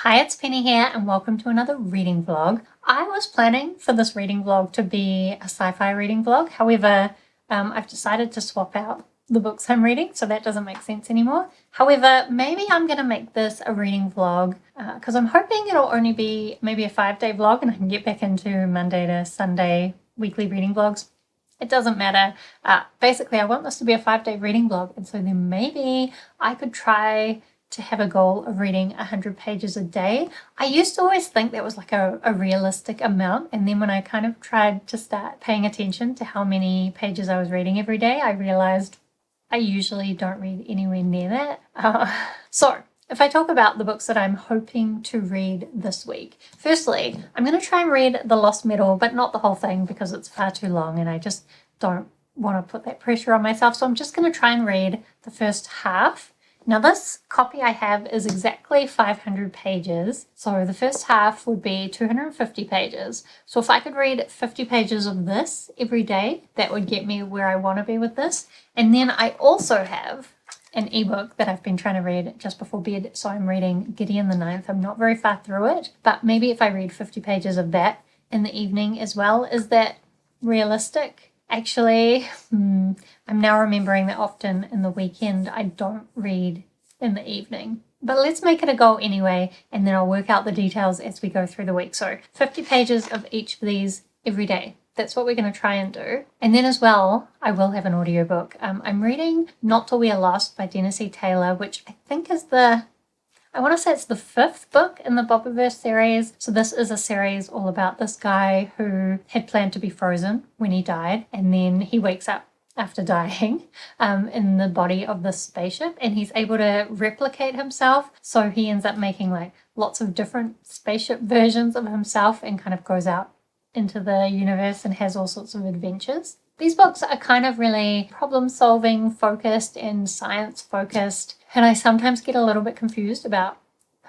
Hi, it's Penny here and welcome to another reading vlog. I was planning for this reading vlog to be a sci-fi reading vlog. However, I've decided to swap out the books I'm reading, so that doesn't make sense anymore. However, maybe I'm going to make this a reading vlog because I'm hoping it'll only be maybe a 5-day vlog and I can get back into Monday to Sunday weekly reading vlogs. It doesn't matter. Basically, I want this to be a 5-day reading vlog, and so then maybe I could try to have a goal of reading 100 pages a day. I used to always think that was like a realistic amount, and then when I kind of tried to start paying attention to how many pages I was reading every day, I realized I usually don't read anywhere near that. So if I talk about the books that I'm hoping to read this week, firstly, I'm going to try and read The Lost Metal, but not the whole thing because it's far too long and I just don't want to put that pressure on myself. So I'm just going to try and read the first half. Now this copy I have is exactly 500 pages, so the first half would be 250 pages. So if I could read 50 pages of this every day, that would get me where I want to be with this. And then I also have an ebook that I've been trying to read just before bed, so I'm reading Gideon the Ninth. I'm not very far through it, but maybe if I read 50 pages of that in the evening as well, is that realistic? Actually, I'm now remembering that often in the weekend I don't read in the evening. But let's make it a goal anyway, and then I'll work out the details as we go through the week. So 50 pages of each of these every day. That's what we're going to try and do. And then as well, I will have an audiobook. I'm reading Not Till We Are Lost by Dennis E. Taylor, which I think is I want to say it's the 5th book in the Bobiverse series. So this is a series all about this guy who had planned to be frozen when he died, and then he wakes up after dying in the body of this spaceship, and he's able to replicate himself. So he ends up making like lots of different spaceship versions of himself and kind of goes out into the universe and has all sorts of adventures. These books are kind of really problem-solving focused and science focused, and I sometimes get a little bit confused about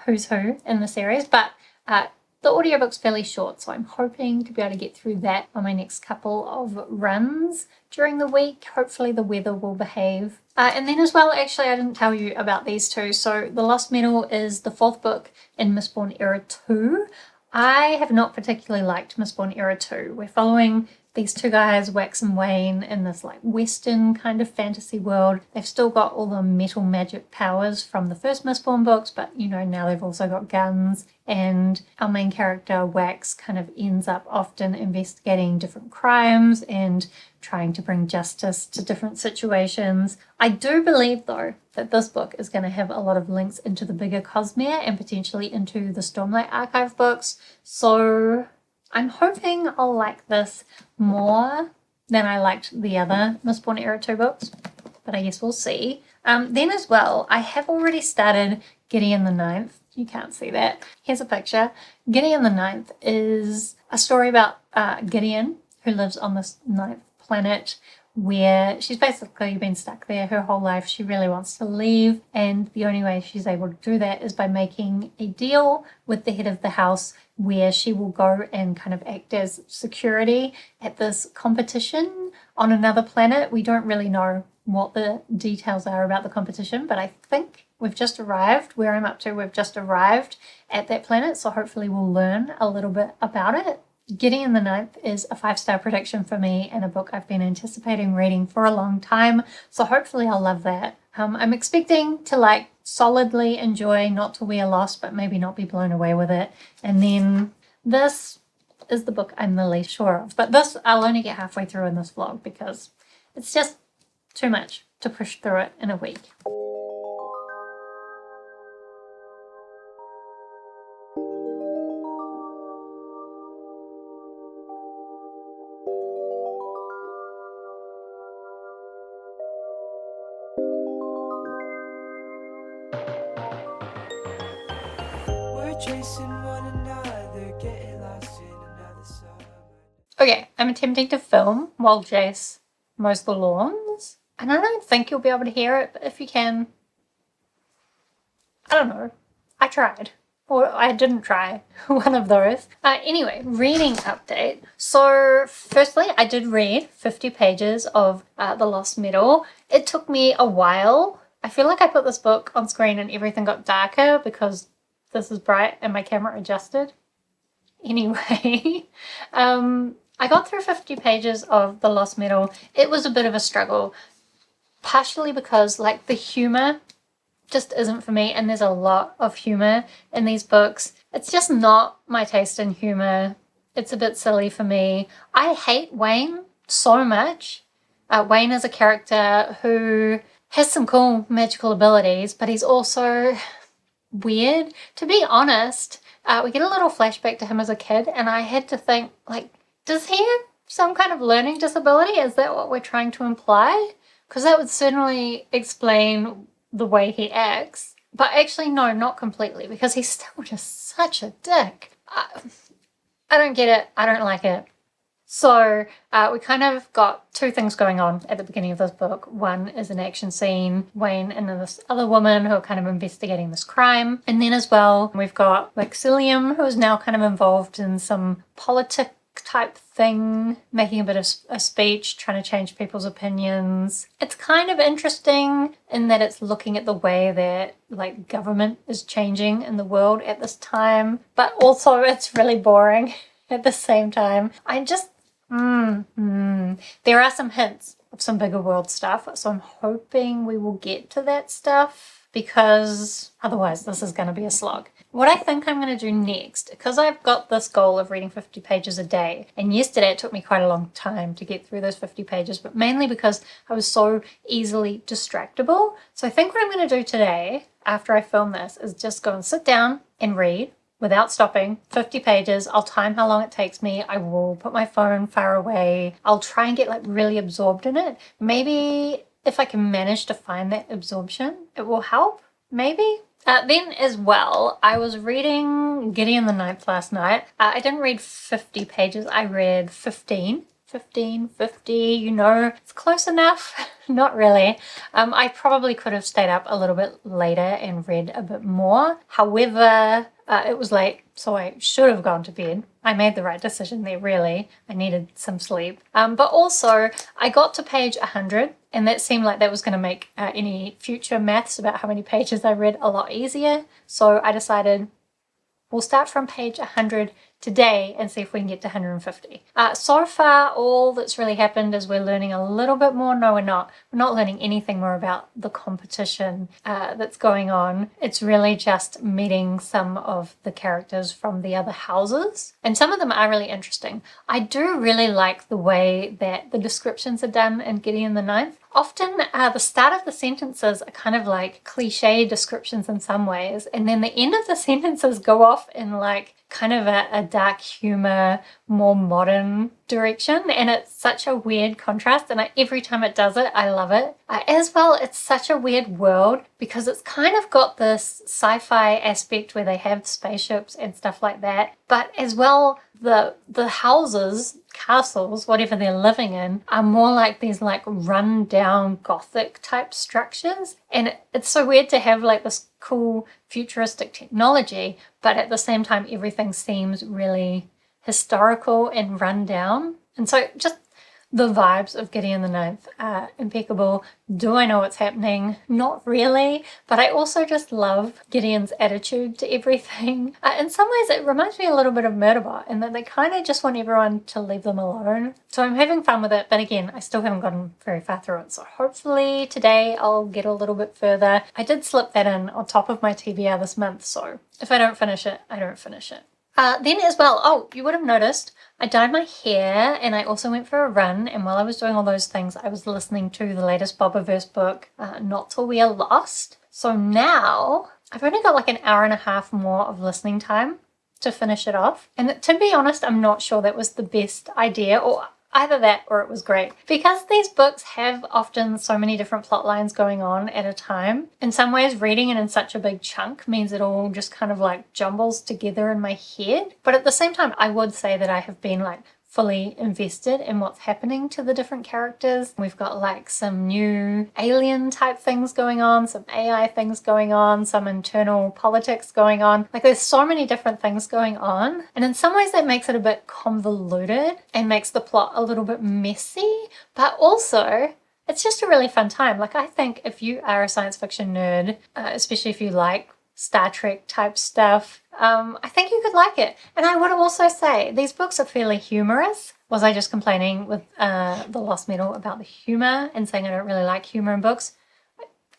who's who in the series, but the audiobook's fairly short, so I'm hoping to be able to get through that on my next couple of runs during the week. Hopefully the weather will behave. And then as well, actually, I didn't tell you about these two. So The Lost Metal is the 4th book in Mistborn Era 2. I have not particularly liked Mistborn Era 2. We're following these two guys, Wax and Wayne, in this like Western kind of fantasy world. They've still got all the metal magic powers from the first Mistborn books, but you know, now they've also got guns. And our main character, Wax, kind of ends up often investigating different crimes and trying to bring justice to different situations. I do believe, though, that this book is going to have a lot of links into the bigger Cosmere and potentially into the Stormlight Archive books. So I'm hoping I'll like this more than I liked the other Mistborn Era 2 books, but I guess we'll see. Then as well, I have already started Gideon the Ninth. You can't see that. Here's a picture. Gideon the Ninth is a story about Gideon, who lives on this 9th planet, where she's basically been stuck there her whole life. She really wants to leave, and the only way she's able to do that is by making a deal with the head of the house where she will go and kind of act as security at this competition on another planet. We don't really know what the details are about the competition, but I think we've just arrived where I'm up to. We've just arrived at that planet, so hopefully we'll learn a little bit about it. Gideon the Ninth is a 5-star prediction for me and a book I've been anticipating reading for a long time, so hopefully I'll love that. I'm expecting to like solidly enjoy Not Till We Are Lost, but maybe not be blown away with it. And then this is the book I'm the least sure of, but this I'll only get halfway through in this vlog because it's just too much to push through it in a week. Chasing one another, getting lost in another summer. Okay, I'm attempting to film while Jace mows the lawns, and I don't think you'll be able to hear it, but if you can, I don't know. I tried. Or I didn't try. One of those. Anyway, reading update. So firstly, I did read 50 pages of The Lost Metal. It took me a while. I feel like I put this book on screen and everything got darker because this is bright and my camera adjusted. Anyway, I got through 50 pages of The Lost Metal. It was a bit of a struggle, partially because like the humor just isn't for me, and there's a lot of humor in these books. It's just not my taste in humor. It's a bit silly for me. I hate Wayne so much. Wayne is a character who has some cool magical abilities, but he's also weird. To be honest, we get a little flashback to him as a kid, and I had to think, like, does he have some kind of learning disability? Is that what we're trying to imply? Because that would certainly explain the way he acts. But actually, no, not completely, because he's still just such a dick. I don't get it. I don't like it. So we kind of got two things going on at the beginning of this book. One is an action scene, Wayne and this other woman who are kind of investigating this crime. And then as well, we've got Maxillium, who is now kind of involved in some politic type thing, making a bit of a speech, trying to change people's opinions. It's kind of interesting in that it's looking at the way that like government is changing in the world at this time, but also it's really boring at the same time. I just there are some hints of some bigger world stuff, so I'm hoping we will get to that stuff, because otherwise this is going to be a slog. What I think I'm going to do next, because I've got this goal of reading 50 pages a day, and yesterday it took me quite a long time to get through those 50 pages, but mainly because I was so easily distractible. So I think what I'm going to do today, after I film this, is just go and sit down and read without stopping, 50 pages. I'll time how long it takes me. I will put my phone far away. I'll try and get like really absorbed in it. Maybe if I can manage to find that absorption, it will help, maybe. Then as well, I was reading Gideon the Ninth last night. I didn't read 50 pages, I read 15, 50, you know, it's close enough. Not really. I probably could have stayed up a little bit later and read a bit more. However, it was late, so I should have gone to bed. I made the right decision there, really. I needed some sleep. But also, I got to page 100, and that seemed like that was going to make any future maths about how many pages I read a lot easier. So I decided we'll start from page 100 today and see if we can get to 150. So far, all that's really happened is we're learning a little bit more. No, we're not. We're not learning anything more about the competition that's going on. It's really just meeting some of the characters from the other houses. And some of them are really interesting. I do really like the way that the descriptions are done in Gideon the Ninth. Often the start of the sentences are kind of like cliche descriptions in some ways, and then the end of the sentences go off in like kind of a dark humor, more modern direction, and it's such a weird contrast, and every time it does it, I love it. As well, it's such a weird world because it's kind of got this sci-fi aspect where they have spaceships and stuff like that, but as well, the houses, castles, whatever they're living in, are more like these like run down gothic type structures, and it's so weird to have like this cool futuristic technology, but at the same time everything seems really historical and run down. And so just the vibes of Gideon the Ninth are impeccable. Do I know what's happening? Not really, but I also just love Gideon's attitude to everything. In some ways it reminds me a little bit of Murderbot, in that they kind of just want everyone to leave them alone. So I'm having fun with it, but again, I still haven't gotten very far through it, so hopefully today I'll get a little bit further. I did slip that in on top of my TBR this month, so if I don't finish it, I don't finish it. Then as well, you would have noticed I dyed my hair and I also went for a run, and while I was doing all those things I was listening to the latest Bobaverse book, Not Till We Are Lost. So now I've only got like an hour and a half more of listening time to finish it off, and to be honest I'm not sure that was the best idea, or either that or it was great. Because these books have often so many different plot lines going on at a time, in some ways reading it in such a big chunk means it all just kind of like jumbles together in my head. But at the same time, I would say that I have been like fully invested in what's happening to the different characters. We've got like some new alien type things going on, some AI things going on, some internal politics going on. Like there's so many different things going on, and in some ways that makes it a bit convoluted and makes the plot a little bit messy, but also it's just a really fun time. Like I think if you are a science fiction nerd, especially if you like Star Trek type stuff, I think you could like it. And I would also say these books are fairly humorous. Was I just complaining with The Lost Metal about the humor and saying I don't really like humor in books?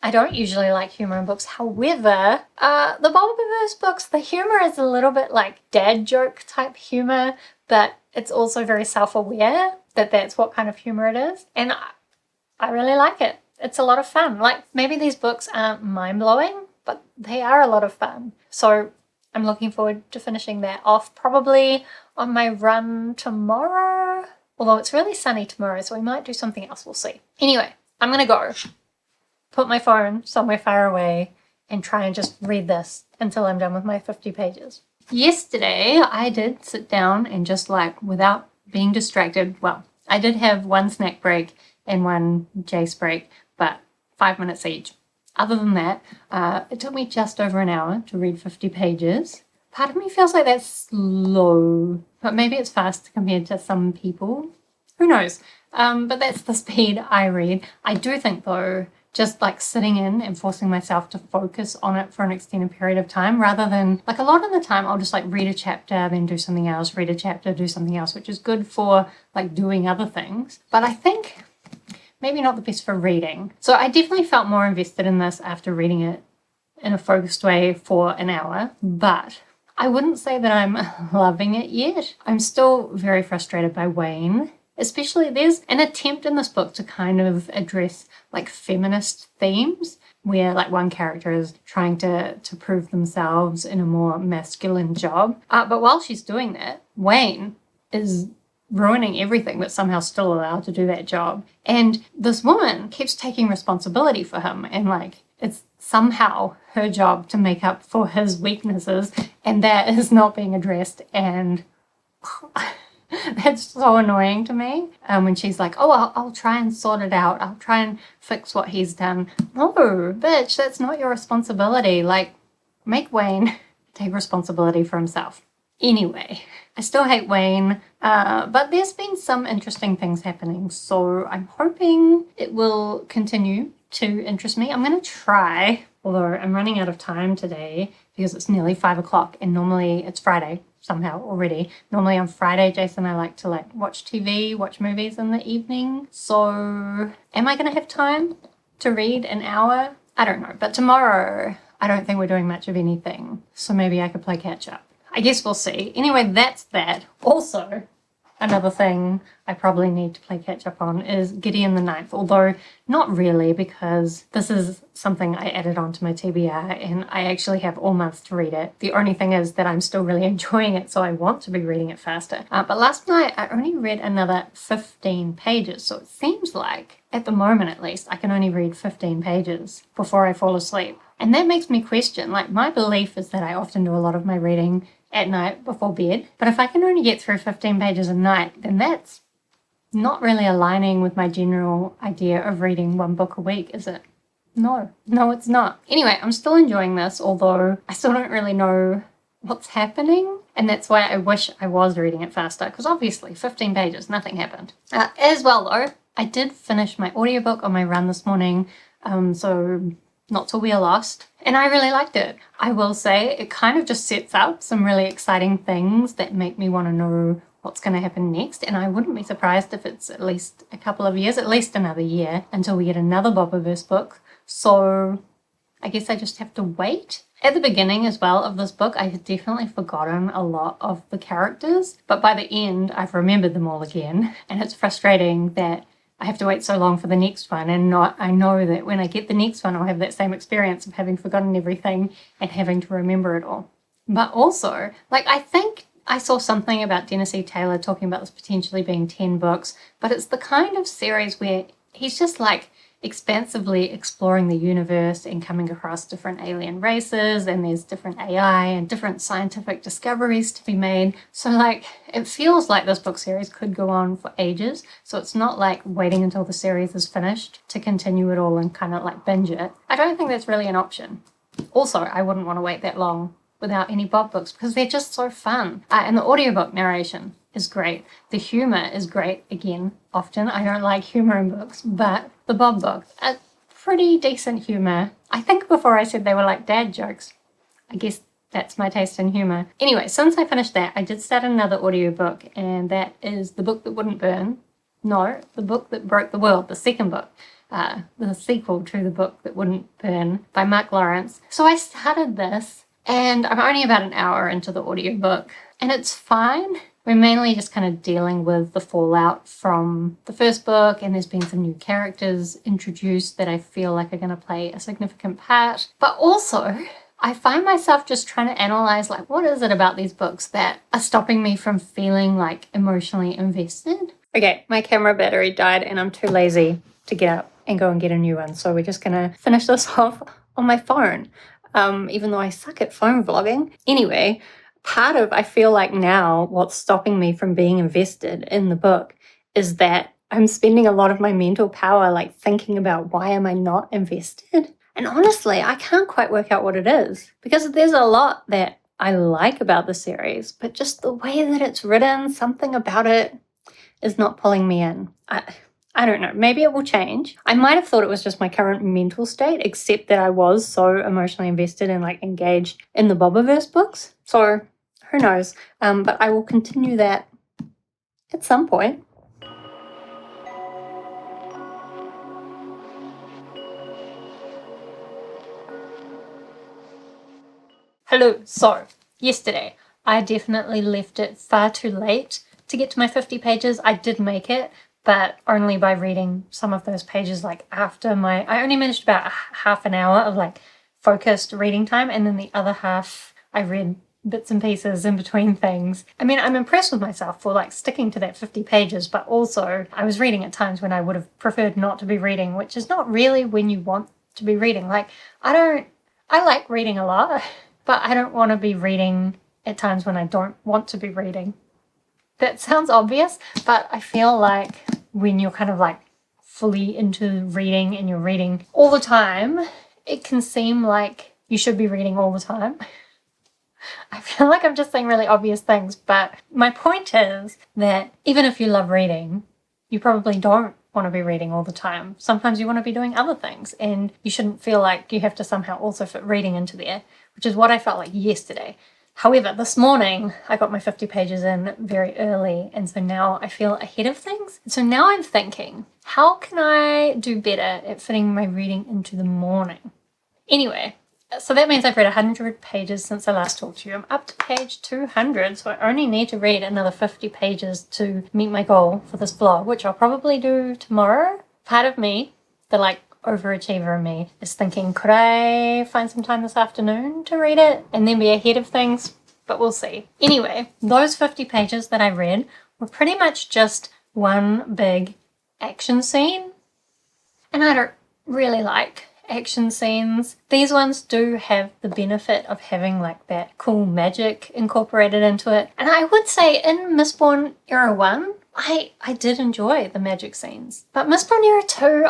I don't usually like humor in books. However, the Bulbaverse books, the humor is a little bit like dad joke type humor, but it's also very self-aware that that's what kind of humor it is. And I really like it. It's a lot of fun. Like, maybe these books aren't mind-blowing, but they are a lot of fun. So I'm looking forward to finishing that off, probably on my run tomorrow. Although it's really sunny tomorrow, so we might do something else. We'll see. Anyway, I'm going to go put my phone somewhere far away and try and just read this until I'm done with my 50 pages. Yesterday, I did sit down and just like, without being distracted, well, I did have one snack break and one Jace break, but 5 minutes each. Other than that, it took me just over an hour to read 50 pages. Part of me feels like that's slow, but maybe it's fast compared to some people. Who knows? But that's the speed I read. I do think, though, just like sitting in and forcing myself to focus on it for an extended period of time, rather than, like, a lot of the time I'll just like read a chapter, then do something else, read a chapter, do something else, which is good for like doing other things. But I think maybe not the best for reading. So I definitely felt more invested in this after reading it in a focused way for an hour, but I wouldn't say that I'm loving it yet. I'm still very frustrated by Wayne. Especially, there's an attempt in this book to kind of address like feminist themes, where like one character is trying to prove themselves in a more masculine job. But while she's doing that, Wayne is ruining everything but somehow still allowed to do that job. And this woman keeps taking responsibility for him, and like it's somehow her job to make up for his weaknesses, and that is not being addressed. And that's so annoying to me. When she's like, oh, I'll try and sort it out. I'll try and fix what he's done. No, bitch, that's not your responsibility. Like, make Wayne take responsibility for himself. Anyway, I still hate Wayne, but there's been some interesting things happening, so I'm hoping it will continue to interest me. I'm going to try, although I'm running out of time today because it's nearly 5 o'clock and normally it's Friday somehow already. Normally on Friday, Jason and I like to like watch TV, watch movies in the evening. So am I going to have time to read an hour? I don't know, but tomorrow I don't think we're doing much of anything, so maybe I could play catch up. I guess we'll see. Anyway, that's that. Also, another thing I probably need to play catch up on is Gideon the Ninth, although not really, because this is something I added onto my TBR and I actually have all month to read it. The only thing is that I'm still really enjoying it, so I want to be reading it faster. But last night I only read another 15 pages, so it seems like, at the moment at least, I can only read 15 pages before I fall asleep. And that makes me question, like, my belief is that I often do a lot of my reading at night before bed, but if I can only get through 15 pages a night, then that's not really aligning with my general idea of reading one book a week, is it? No, it's not. Anyway, I'm still enjoying this, although I still don't really know what's happening, and that's why I wish I was reading it faster, because obviously 15 pages, nothing happened. As well though, I did finish my audiobook on my run this morning, so Not Till We Are Lost, and I really liked it. I will say it kind of just sets up some really exciting things that make me want to know what's going to happen next, and I wouldn't be surprised if it's at least a couple of years, at least another year, until we get another Bulbaverse book. So I guess I just have to wait. At the beginning as well of this book, I had definitely forgotten a lot of the characters, but by the end I've remembered them all again, and it's frustrating that I have to wait so long for the next one, and I know that when I get the next one I'll have that same experience of having forgotten everything and having to remember it all. But also, like, I think I saw something about Dennis E. Taylor talking about this potentially being 10 books, but it's the kind of series where he's just like expansively exploring the universe and coming across different alien races, and there's different AI and different scientific discoveries to be made. So like, it feels like this book series could go on for ages, so it's not like waiting until the series is finished to continue it all and kind of like binge it. I don't think that's really an option. Also, I wouldn't want to wait that long without any Bob books because they're just so fun. And the audiobook narration is great. The humor is great. Again, often I don't like humor in books, but the Bob books are pretty decent humor. I think before I said they were like dad jokes. I guess that's my taste in humour. Anyway, since I finished that, I did start another audiobook, and that is The Book That Wouldn't Burn. No, The Book That Broke the World, the second book. The sequel to The Book That Wouldn't Burn by Mark Lawrence. So I started this, and I'm only about an hour into the audiobook, and it's fine. We're mainly just kind of dealing with the fallout from the first book, and there's been some new characters introduced that I feel like are going to play a significant part. But also, I find myself just trying to analyze, like, what is it about these books that are stopping me from feeling like emotionally invested? Okay, my camera battery died and I'm too lazy to get up and go and get a new one. So we're just gonna finish this off on my phone, even though I suck at phone vlogging. Anyway, I feel like now what's stopping me from being invested in the book is that I'm spending a lot of my mental power like thinking about why am I not invested? And honestly, I can't quite work out what it is, because there's a lot that I like about the series, but just the way that it's written, something about it is not pulling me in. I don't know. Maybe it will change. I might have thought it was just my current mental state, except that I was so emotionally invested and like engaged in the Bobaverse books. So who knows? But I will continue that at some point. Hello. So yesterday, I definitely left it far too late to get to my 50 pages. I did make it, but only by reading some of those pages like after I only managed about half an hour of like focused reading time, and then the other half I read bits and pieces in between things. I mean, I'm impressed with myself for like sticking to that 50 pages, but also I was reading at times when I would have preferred not to be reading, which is not really when you want to be reading. Like, I like reading a lot, but I don't want to be reading at times when I don't want to be reading. That sounds obvious, but I feel like when you're kind of like fully into reading and you're reading all the time, it can seem like you should be reading all the time. I feel like I'm just saying really obvious things, but my point is that even if you love reading, you probably don't want to be reading all the time. Sometimes you want to be doing other things, and you shouldn't feel like you have to somehow also fit reading into there, which is what I felt like yesterday. However, this morning I got my 50 pages in very early, and so now I feel ahead of things. So now I'm thinking, how can I do better at fitting my reading into the morning? Anyway, so that means I've read 100 pages since I last talked to you. I'm up to page 200, so I only need to read another 50 pages to meet my goal for this vlog, which I'll probably do tomorrow. Part of me, the like overachiever in me, is thinking, could I find some time this afternoon to read it and then be ahead of things? But we'll see. Anyway, those 50 pages that I read were pretty much just one big action scene, and I don't really like action scenes. These ones do have the benefit of having like that cool magic incorporated into it, and I would say in Mistborn Era 1 I did enjoy the magic scenes, but Mistborn Era 2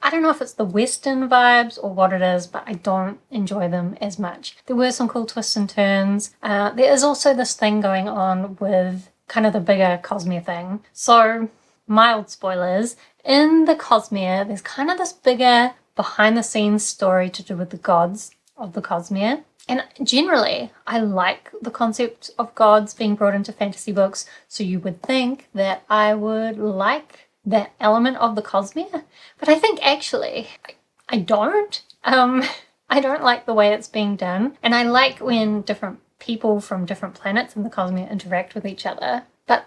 I don't know if it's the Western vibes or what it is, but I don't enjoy them as much. There were some cool twists and turns. There is also this thing going on with kind of the bigger Cosmere thing. So, mild spoilers, in the Cosmere, there's kind of this bigger behind the scenes story to do with the gods of the Cosmere. And generally, I like the concept of gods being brought into fantasy books, so you would think that I would like that element of the Cosmere, but I think actually I don't. I don't like the way it's being done, and I like when different people from different planets in the Cosmere interact with each other. But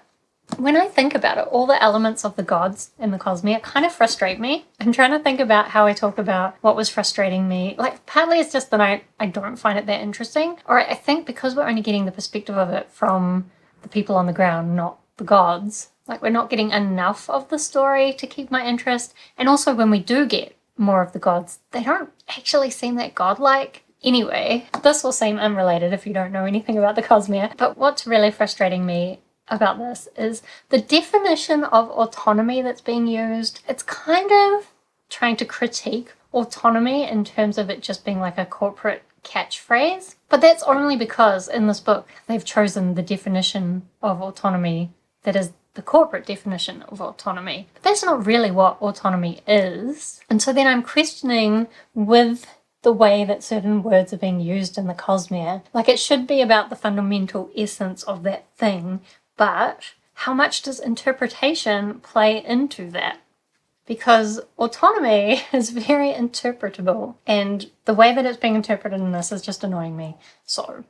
when I think about it, all the elements of the gods in the Cosmere kind of frustrate me. I'm trying to think about how I talk about what was frustrating me. Like, partly it's just that I don't find it that interesting, or I think because we're only getting the perspective of it from the people on the ground, not the gods. Like, we're not getting enough of the story to keep my interest. And also when we do get more of the gods, they don't actually seem that godlike. Anyway, this will seem unrelated if you don't know anything about the Cosmere, but what's really frustrating me about this is the definition of autonomy that's being used. It's kind of trying to critique autonomy in terms of it just being like a corporate catchphrase. But that's only because in this book they've chosen the definition of autonomy that is the corporate definition of autonomy. But that's not really what autonomy is. And so then I'm questioning with the way that certain words are being used in the Cosmere. Like, it should be about the fundamental essence of that thing, but how much does interpretation play into that? Because autonomy is very interpretable, and the way that it's being interpreted in this is just annoying me. So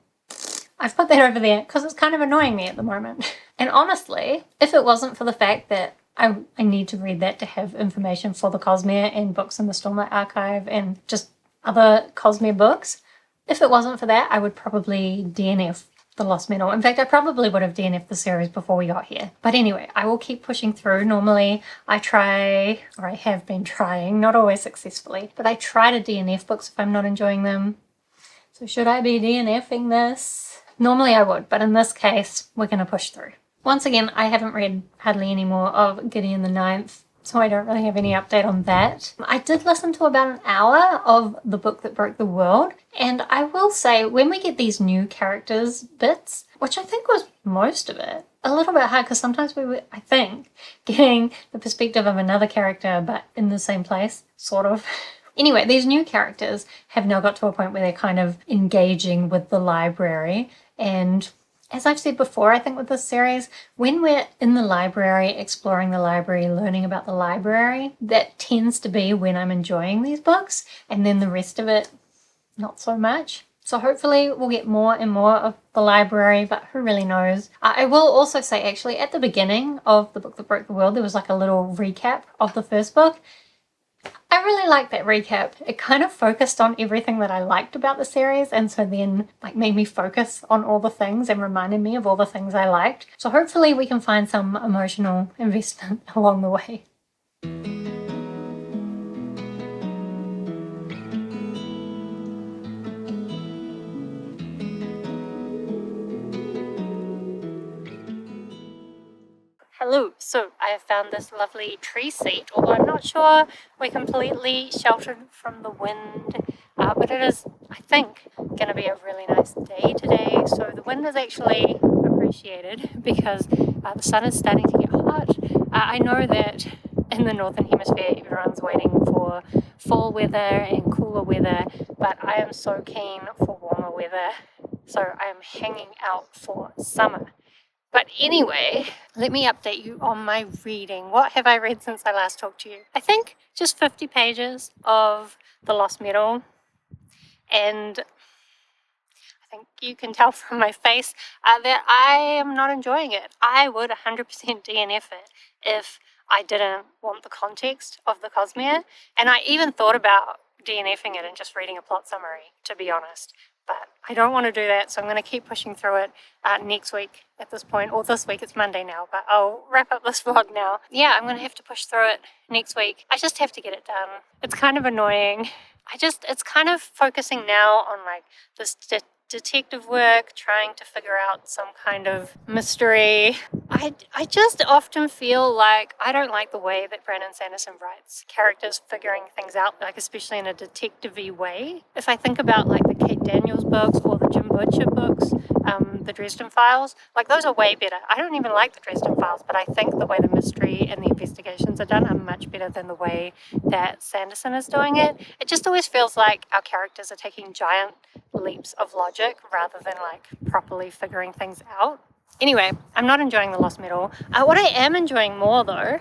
I've put that over there because it's kind of annoying me at the moment. And honestly, if it wasn't for the fact that I need to read that to have information for the Cosmere and books in the Stormlight Archive and just other Cosmere books, if it wasn't for that, I would probably DNF the Lost Metal. In fact, I probably would have DNF'd the series before we got here. But anyway, I will keep pushing through. Normally, I try, or I have been trying, not always successfully, but I try to DNF books if I'm not enjoying them. So should I be DNFing this? Normally I would, but in this case, we're going to push through. Once again, I haven't read hardly any more of Gideon the Ninth, so I don't really have any update on that. I did listen to about an hour of The Book That Broke the World, and I will say, when we get these new characters bits, which I think was most of it, a little bit hard because sometimes we were, I think, getting the perspective of another character but in the same place, sort of. Anyway, these new characters have now got to a point where they're kind of engaging with the library, and as I've said before, I think with this series, when we're in the library, exploring the library, learning about the library, that tends to be when I'm enjoying these books, and then the rest of it, not so much. So hopefully we'll get more and more of the library, but who really knows. I will also say, actually, at the beginning of The Book That Broke the World, there was like a little recap of the first book. I really liked that recap. It kind of focused on everything that I liked about the series, and so then like made me focus on all the things and reminded me of all the things I liked. So hopefully we can find some emotional investment along the way. Hello, so I have found this lovely tree seat, although I'm not sure we're completely sheltered from the wind, but it is, I think, going to be a really nice day today. So the wind is actually appreciated because the sun is starting to get hot. I know that in the Northern Hemisphere everyone's waiting for fall weather and cooler weather, but I am so keen for warmer weather, so I am hanging out for summer. But anyway, let me update you on my reading. What have I read since I last talked to you? I think just 50 pages of The Lost Metal. And I think you can tell from my face that I am not enjoying it. I would 100% DNF it if I didn't want the context of the Cosmere. And I even thought about DNFing it and just reading a plot summary, to be honest. But I don't want to do that, so I'm going to keep pushing through it next week at this point, or this week. It's Monday now, but I'll wrap up this vlog now. Yeah, I'm going to have to push through it next week. I just have to get it done. It's kind of annoying. It's kind of focusing now on like this detective work, trying to figure out some kind of mystery. I just often feel like I don't like the way that Brandon Sanderson writes characters figuring things out, like especially in a detective-y way. If I think about like the Kate Daniels books or the Jim Butcher books, the Dresden Files, like those are way better. I don't even like the Dresden Files, but I think the way the mystery and the investigations are done are much better than the way that Sanderson is doing it. It just always feels like our characters are taking giant leaps of logic rather than like properly figuring things out. Anyway, I'm not enjoying The Lost Metal. What I am enjoying more though,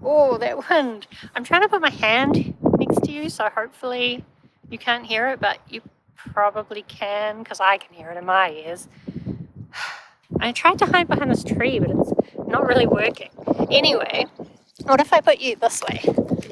oh, that wind. I'm trying to put my hand next to you, so hopefully you can't hear it, but you probably can because I can hear it in my ears. I tried to hide behind this tree, but it's not really working. Anyway, what if I put you this way?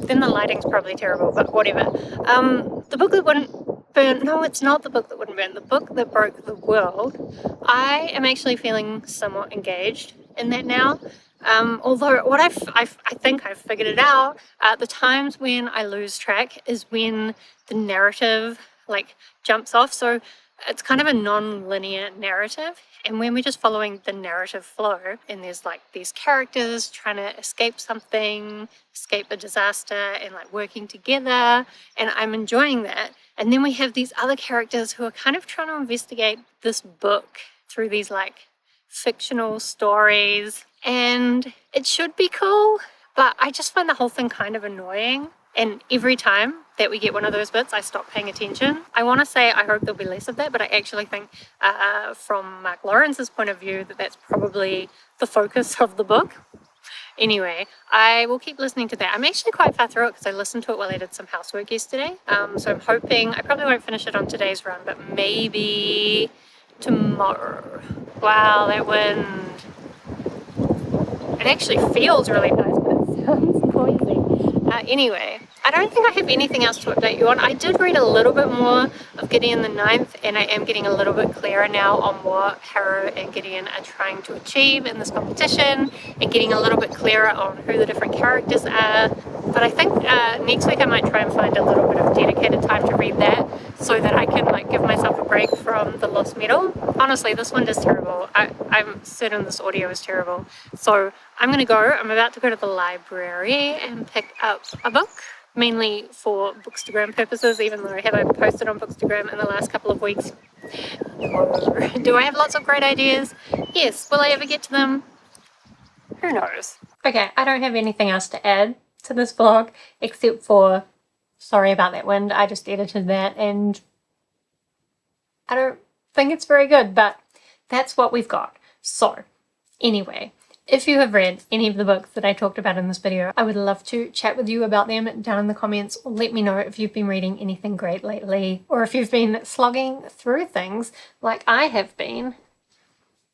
Then the lighting's probably terrible, but whatever. The book that wouldn't burn, no, it's not The Book That Wouldn't Burn, The Book That Broke the World. I am actually feeling somewhat engaged in that now. Although what I think I've figured it out, the times when I lose track is when the narrative like jumps off. So it's kind of a non-linear narrative, and when we're just following the narrative flow and there's like these characters trying to escape something, escape a disaster, and like working together, and I'm enjoying that. And then we have these other characters who are kind of trying to investigate this book through these like fictional stories, and it should be cool, but I just find the whole thing kind of annoying. And every time that we get one of those bits, I stop paying attention. I want to say I hope there'll be less of that, but I actually think from Mark Lawrence's point of view that that's probably the focus of the book. Anyway, I will keep listening to that. I'm actually quite far through it because I listened to it while I did some housework yesterday. So I'm hoping, I probably won't finish it on today's run, but maybe tomorrow. Wow, that wind. It actually feels really nice, but it sounds noisy. Anyway, I don't think I have anything else to update you on. I did read a little bit more of Gideon the Ninth, and I am getting a little bit clearer now on what Harrow and Gideon are trying to achieve in this competition, and getting a little bit clearer on who the different characters are. But I think next week I might try and find a little bit of dedicated time to read that, so that I can like give myself a break from the Lost Medal. Honestly, this one is terrible. I'm certain this audio is terrible. So I'm gonna go. I'm about to go to the library and pick up a book, mainly for Bookstagram purposes, even though I haven't posted on Bookstagram in the last couple of weeks. Do I have lots of great ideas? Yes. Will I ever get to them? Who knows? Okay, I don't have anything else to add to this vlog except for sorry about that wind. I just edited that and I don't think it's very good, but that's what we've got. So anyway, if you have read any of the books that I talked about in this video, I would love to chat with you about them down in the comments, or let me know if you've been reading anything great lately, or if you've been slogging through things like I have been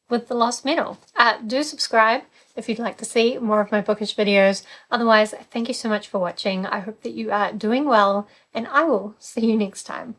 with the Lost Medal. Do subscribe if you'd like to see more of my bookish videos. Otherwise, thank you so much for watching. I hope that you are doing well, and I will see you next time.